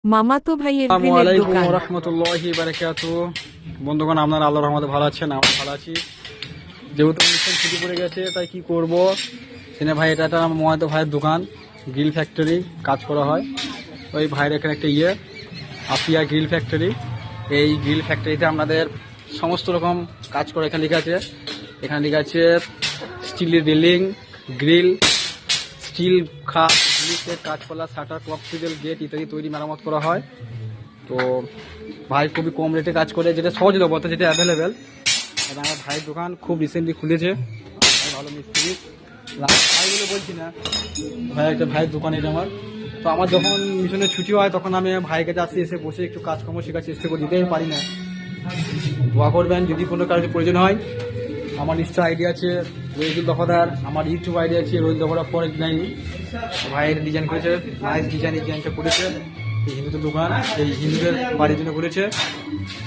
মামাতো ভাইয়ের আসসালামু গ্রিলের আলাইকুম দোকান। ওয়া রাহমাতুল্লাহি ওয়া বারাকাতুহু। বন্ধুগণ, আপনারা আল্লাহর রহমতে ভালো আছেন? আমরা ভালো আছি। যেহেতু মিশন ছুটি পড়ে গেছে, তাই কি করব, সেনে ভাই এটা একটা মামাতো ভাইয়ের দোকান, গ্রিল ফ্যাক্টরি কাজ করা হয়। ওই ভাইয়ের এখানে একটা আসিয়া গ্রিল ফ্যাক্টরি। এই গ্রিল ফ্যাক্টরিতে আমাদের সমস্ত রকম কাজ করে। এখানে লেখা আছে স্টিলের রেলিং, গ্রিল, স্টিল গ্রিলের কাজপালা, শাটার, টপ সিজল, গেট ইত্যাদি তৈরি মেরামত করা হয়। তো ভাই খুবই কম রেটে কাজ করে, যেটা সহজ বলতে যেটা অ্যাভেলেবেল। এবং আমার ভাইয়ের দোকান খুব রিসেন্টলি খুলেছে। ভাই ভালো মিস্ত্রি, ভাই বলে বলছি না, ভাইয়ের দোকান এটা আমার। তো আমার যখন মিশনের ছুটি হয় তখন আমি ভাইয়ের কাছে আসি, এসে বসে একটু কাজকর্ম শেখার চেষ্টা করি, দিতে পারি না। দোয়া করবেন যদি কোনো কাজের প্রয়োজন হয়। আমার ইনস্টা আইডি আছে রহিদুল দফাদার, আমার ইউটিউব আইডি আছে রহিদুল দফাদার পরে ডিজাইন। ভাইয়ের ডিজাইন করেছে, নাইস ডিজাইনটা করেছে। এই হিন্দুদের দোকান, এই হিন্দুদের বাড়ির জন্য করেছে।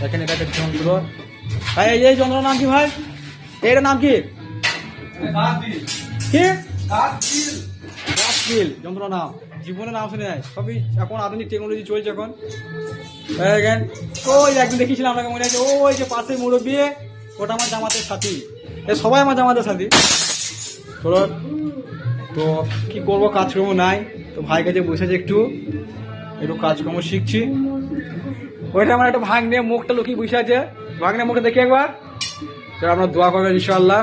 এখানে এটা একটা যন্ত্র। ভাই এই যন্ত্র নাম কি ভাই? এটার নাম কি? কি গাছকিল যন্ত্র নাম, জীবনের নাম শুনে যায়। সবই এখন আধুনিক টেকনোলজি চলছে এখন। ওই একদিন দেখেছিলাম আপনাকে মনে আছে, ওই যে পাশে মুরব্বী, ওটা আমার জামাতের সাথী। সবাই আমার জামাতের সাথী। তো কি করবো, কাজকর্ম নাই, তো ভাই কাছে বসেছে, একটু কাজকর্ম শিখছি। ওইটা আমার একটা ভাগ্নে মুখটা লুকিয়ে বসে আছে, ভাগ্নে মুখটা দেখি একবার। তো আপনার দোয়া করবেন ইনশাআল্লাহ।